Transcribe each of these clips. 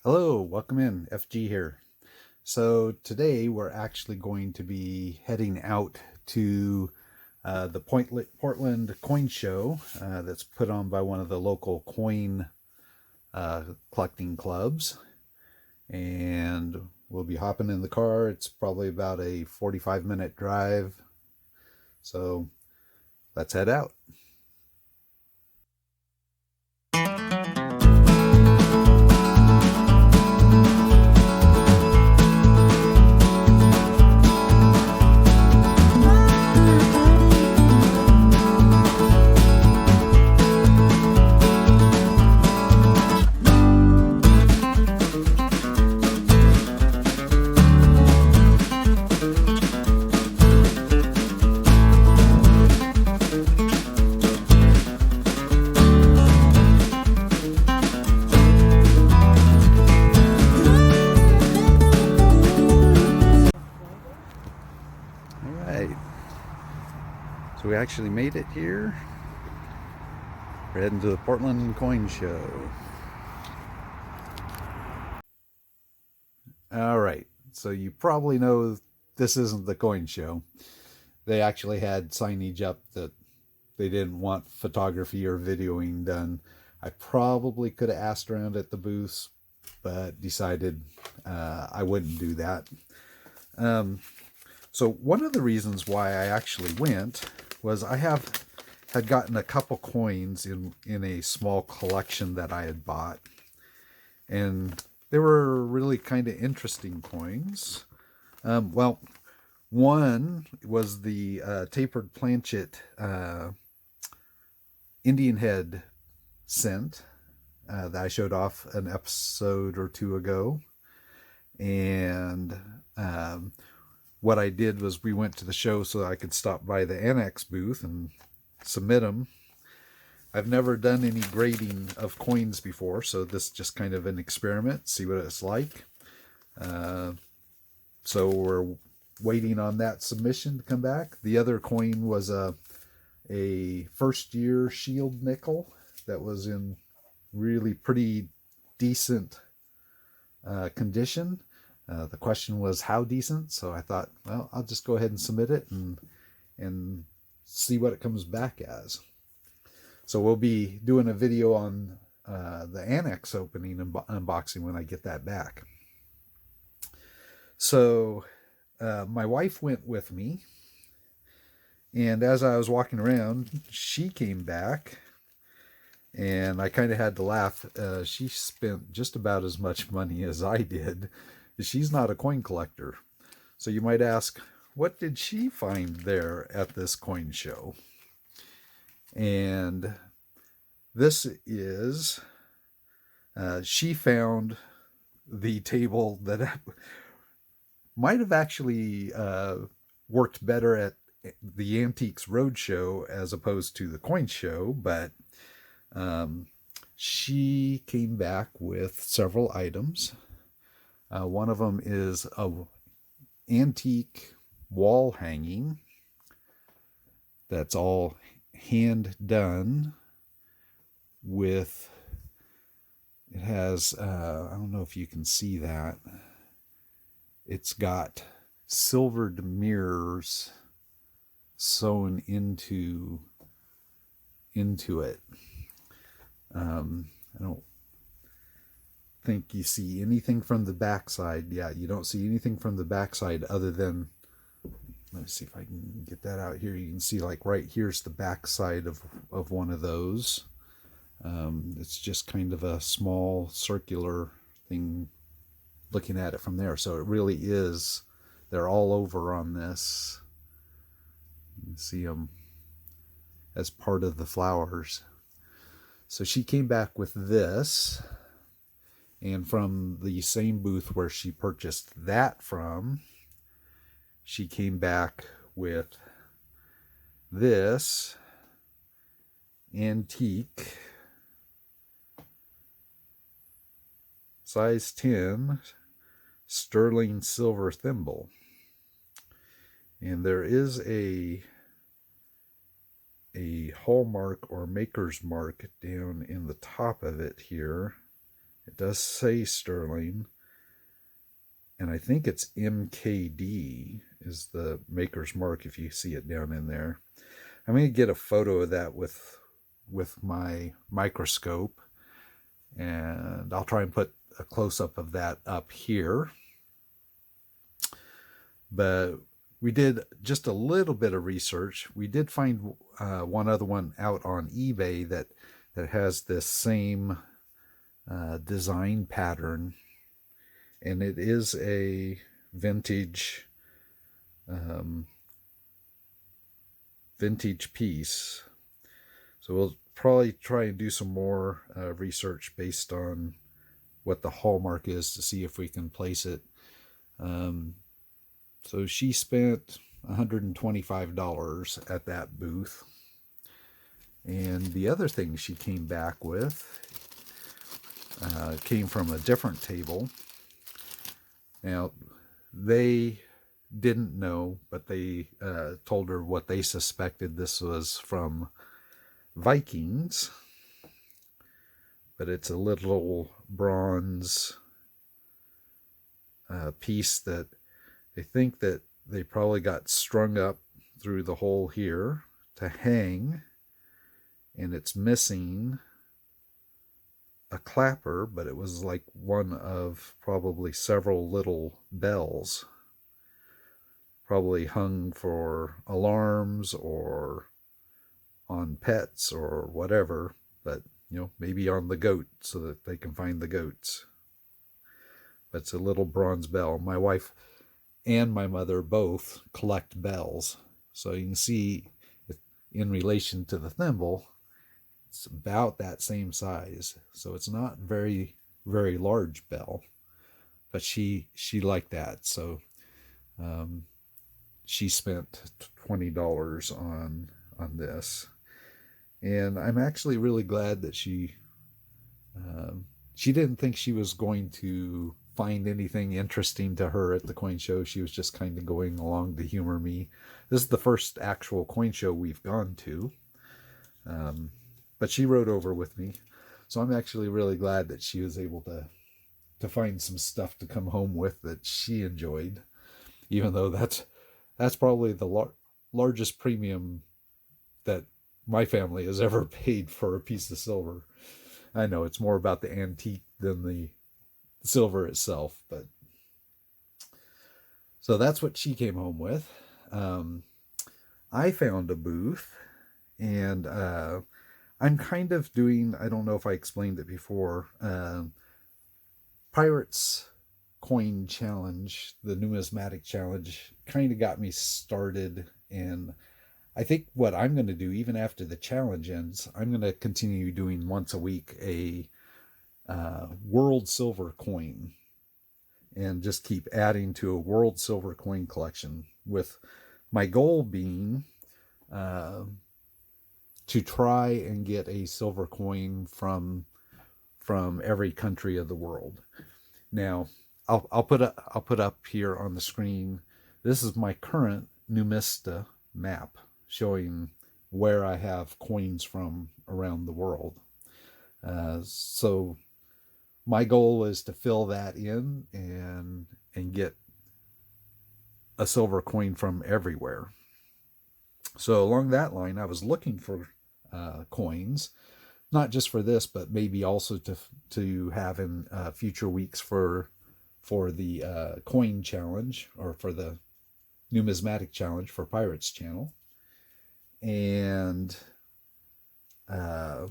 Hello, welcome in. FG here. So today we're actually going to be heading out to the Portland Coin Show that's put on by one of the local coin collecting clubs. And we'll be hopping in the car. It's probably about a 45-minute drive. So let's head out. All right. So we actually made it here. We're heading to the Portland Coin Show. All right. So you probably know this isn't the coin show. They actually had signage up that they didn't want photography or videoing done. I probably could have asked around at the booths, but decided I wouldn't do that. So one of the reasons why I actually went was I had gotten a couple coins in a small collection that I had bought, and they were really kind of interesting coins. Well, one was the tapered planchet Indian head cent that I showed off an episode or two ago. And what I did was we went to the show so that I could stop by the Annex booth and submit them. I've never done any grading of coins before, so this is just kind of an experiment, see what it's like. So we're waiting on that submission to come back. The other coin was a first year shield nickel that was in really pretty decent condition. The question was how decent, so I thought, well, I'll just go ahead and submit it and see what it comes back as. So we'll be doing a video on the Annex opening and unboxing when I get that back. So my wife went with me, and as I was walking around, she came back, and I kind of had to laugh. She spent just about as much money as I did. She's not a coin collector. So you might ask, what did she find there at this coin show? And this is, she found the table that might have actually worked better at the Antiques Roadshow as opposed to the coin show, but she came back with several items. One of them is a antique wall hanging that's all hand done with, it has, I don't know if you can see that, it's got silvered mirrors sewn into it. I don't think you see anything from the backside. Yeah, you don't see anything from the backside other than, let's see if I can get that out here. You can see like right here's the backside of one of those. It's just kind of a small circular thing looking at it from there. So it really is, they're all over on this. You can see them as part of the flowers. So she came back with this, and from the same booth where she purchased that from, she came back with this antique size 10 sterling silver thimble. And there is a hallmark or maker's mark down in the top of it here. It does say sterling, and I think it's MKD is the maker's mark if you see it down in there. I'm going to get a photo of that with my microscope, and I'll try and put a close-up of that up here. But we did just a little bit of research. We did find one other one out on eBay that has this same design pattern, and it is a vintage piece. So we'll probably try and do some more research based on what the hallmark is to see if we can place it. So she spent $125 at that booth. And the other thing she came back with came from a different table. Now, they didn't know, but they told her what they suspected this was from Vikings. But it's a little bronze piece that they think that they probably got strung up through the hole here to hang, and it's missing a clapper, but it was like one of probably several little bells, probably hung for alarms or on pets or whatever, but maybe on the goat so that they can find the goats. But it's a little bronze bell. My wife and my mother both collect bells, so you can see in relation to the thimble, it's about that same size. So it's not very, very large bell, but she liked that. So she spent $20 on this. And I'm actually really glad that she didn't think she was going to find anything interesting to her at the coin show. She was just kind of going along to humor me. This is the first actual coin show we've gone to. But she rode over with me. So I'm actually really glad that she was able to find some stuff to come home with that she enjoyed, even though that's probably the largest premium that my family has ever paid for a piece of silver. I know it's more about the antique than the silver itself, but so that's what she came home with. I found a booth, and I'm kind of doing, I don't know if I explained it before, Pirates Coin Challenge, the numismatic challenge, kind of got me started. And I think what I'm going to do, even after the challenge ends, I'm going to continue doing once a week a world silver coin, and just keep adding to a world silver coin collection, with my goal being to try and get a silver coin from every country of the world. Now, I'll put up here on the screen. This is my current Numista map showing where I have coins from around the world. So my goal is to fill that in and get a silver coin from everywhere. So along that line, I was looking for coins, not just for this, but maybe also to have in future weeks for the coin challenge, or for the numismatic challenge for Pirates Channel. And I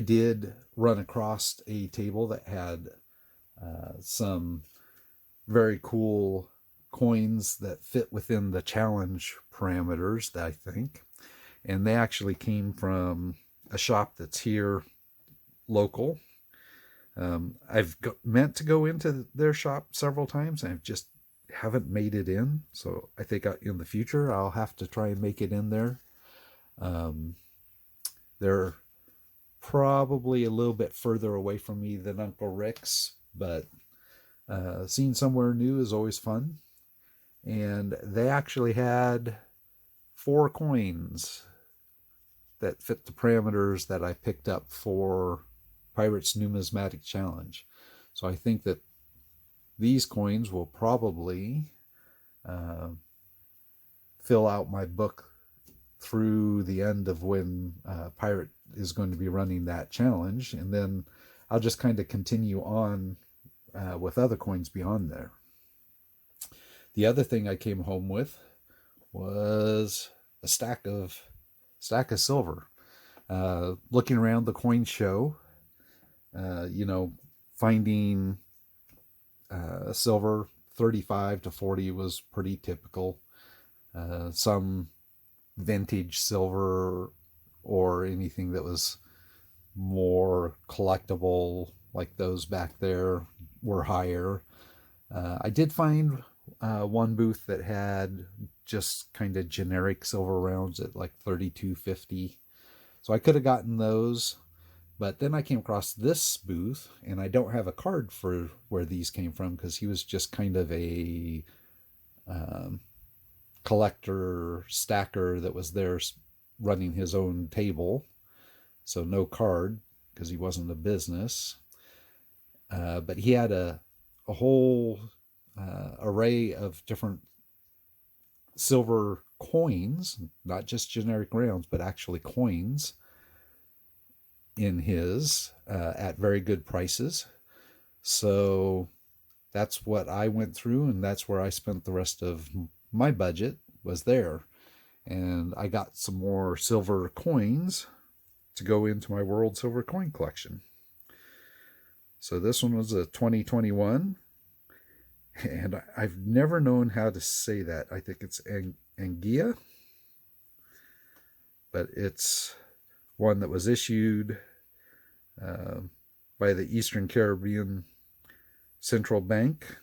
did run across a table that had some very cool coins that fit within the challenge parameters, that I think. And they actually came from a shop that's here local. I've meant to go into their shop several times, and I just haven't made it in. So I think in the future I'll have to try and make it in there. They're probably a little bit further away from me than Uncle Rick's, but seeing somewhere new is always fun. And they actually had 4 coins that fit the parameters that I picked up for Pirates Numismatic Challenge. So I think that these coins will probably fill out my book through the end of when Pirate is going to be running that challenge, and then I'll just kind of continue on with other coins beyond there. The other thing I came home with was a stack of silver. Looking around the coin show, finding silver 35 to 40 was pretty typical. Some vintage silver or anything that was more collectible, like those back there, were higher. I did find one booth that had just kind of generic silver rounds at like 32.50, so I could have gotten those. But then I came across this booth, and I don't have a card for where these came from because he was just kind of a collector stacker that was there running his own table. So no card because he wasn't a business. But he had a whole array of different silver coins, not just generic rounds, but actually coins in his at very good prices. So that's what I went through, and that's where I spent the rest of my budget, was there. And I got some more silver coins to go into my World Silver Coin collection. So this one was a 2021, and I've never known how to say that. I think it's Anguilla, but it's one that was issued by the Eastern Caribbean Central Bank.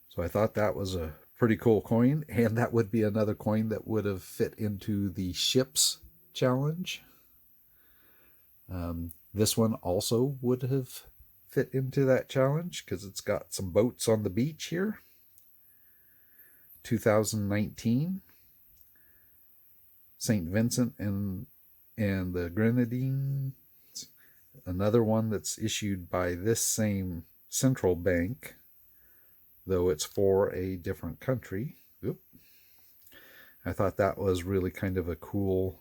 So I thought that was a pretty cool coin, and that would be another coin that would have fit into the ships challenge. This one also would have fit into that challenge because it's got some boats on the beach here. 2019 St. Vincent and the Grenadines. Another one that's issued by this same central bank, though it's for a different country. Oop. I thought that was really kind of a cool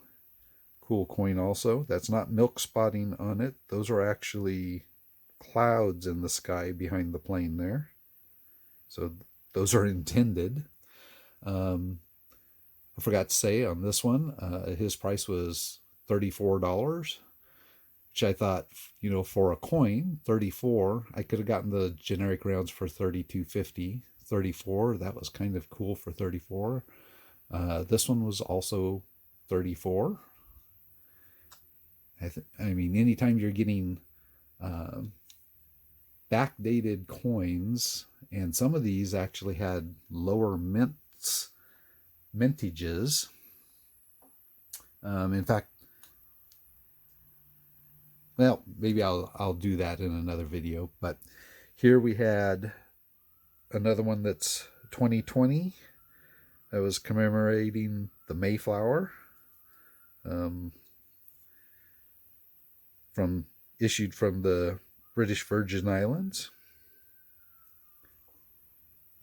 coin also. That's not milk spotting on it. Those are actually clouds in the sky behind the plane there. So those are intended. I forgot to say on this one, his price was $34, which I thought, for a coin, 34, I could have gotten the generic rounds for $32.50. 34, that was kind of cool for 34. This one was also 34. I mean, anytime you're getting backdated coins, and some of these actually had lower mintages. In fact, well, maybe I'll do that in another video. But here we had another one that's 2020 that was commemorating the Mayflower. Issued from the British Virgin Islands.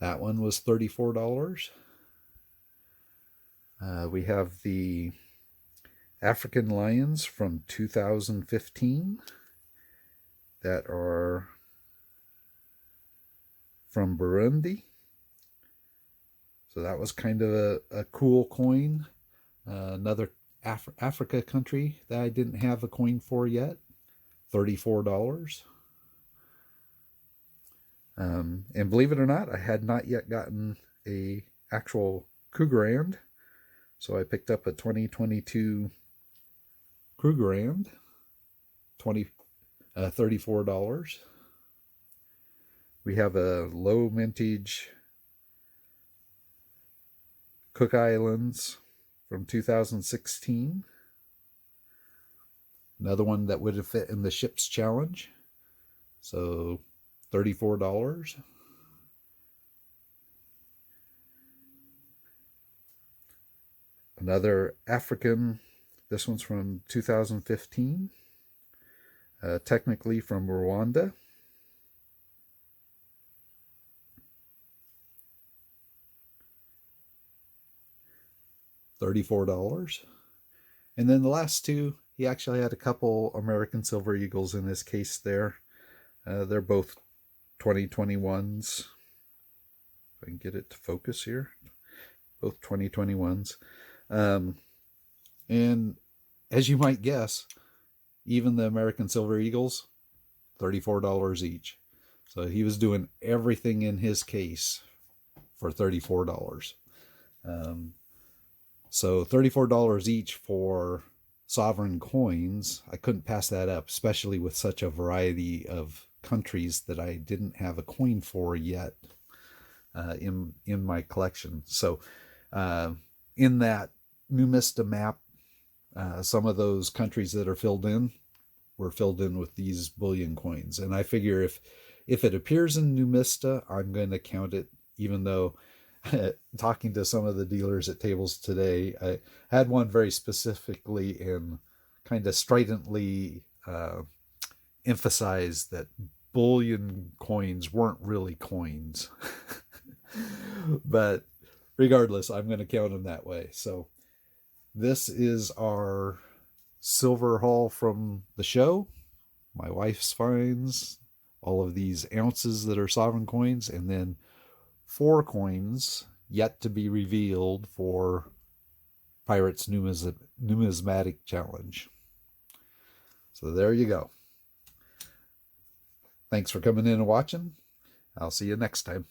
That one was $34. We have the African lions from 2015 that are from Burundi. So that was kind of a cool coin. Another Africa country that I didn't have a coin for yet. $34. And believe it or not, I had not yet gotten a actual Krugerrand. So I picked up a 2022 Krugerrand, $34. We have a low mintage Cook Islands from 2016. Another one that would have fit in the ships challenge. So $34. Another African This one's from 2015, technically from Rwanda. $34. And then the last two, he actually had a couple American Silver Eagles in his case there. They're both 2021s. If I can get it to focus here. Both 2021s. And as you might guess, even the American Silver Eagles, $34 each. So he was doing everything in his case for $34. So $34 each for sovereign coins, I couldn't pass that up, especially with such a variety of countries that I didn't have a coin for yet in my collection. So in that Numista map, some of those countries that are filled in were filled in with these bullion coins. And I figure if it appears in Numista, I'm going to count it, even though talking to some of the dealers at tables today, I had one very specifically and kind of stridently emphasized that bullion coins weren't really coins. But regardless, I'm going to count them that way. So this is our silver haul from the show. My wife's finds, all of these ounces that are sovereign coins, and then 4 coins yet to be revealed for Pirates Numismatic Challenge. So there you go. Thanks for coming in and watching. I'll see you next time.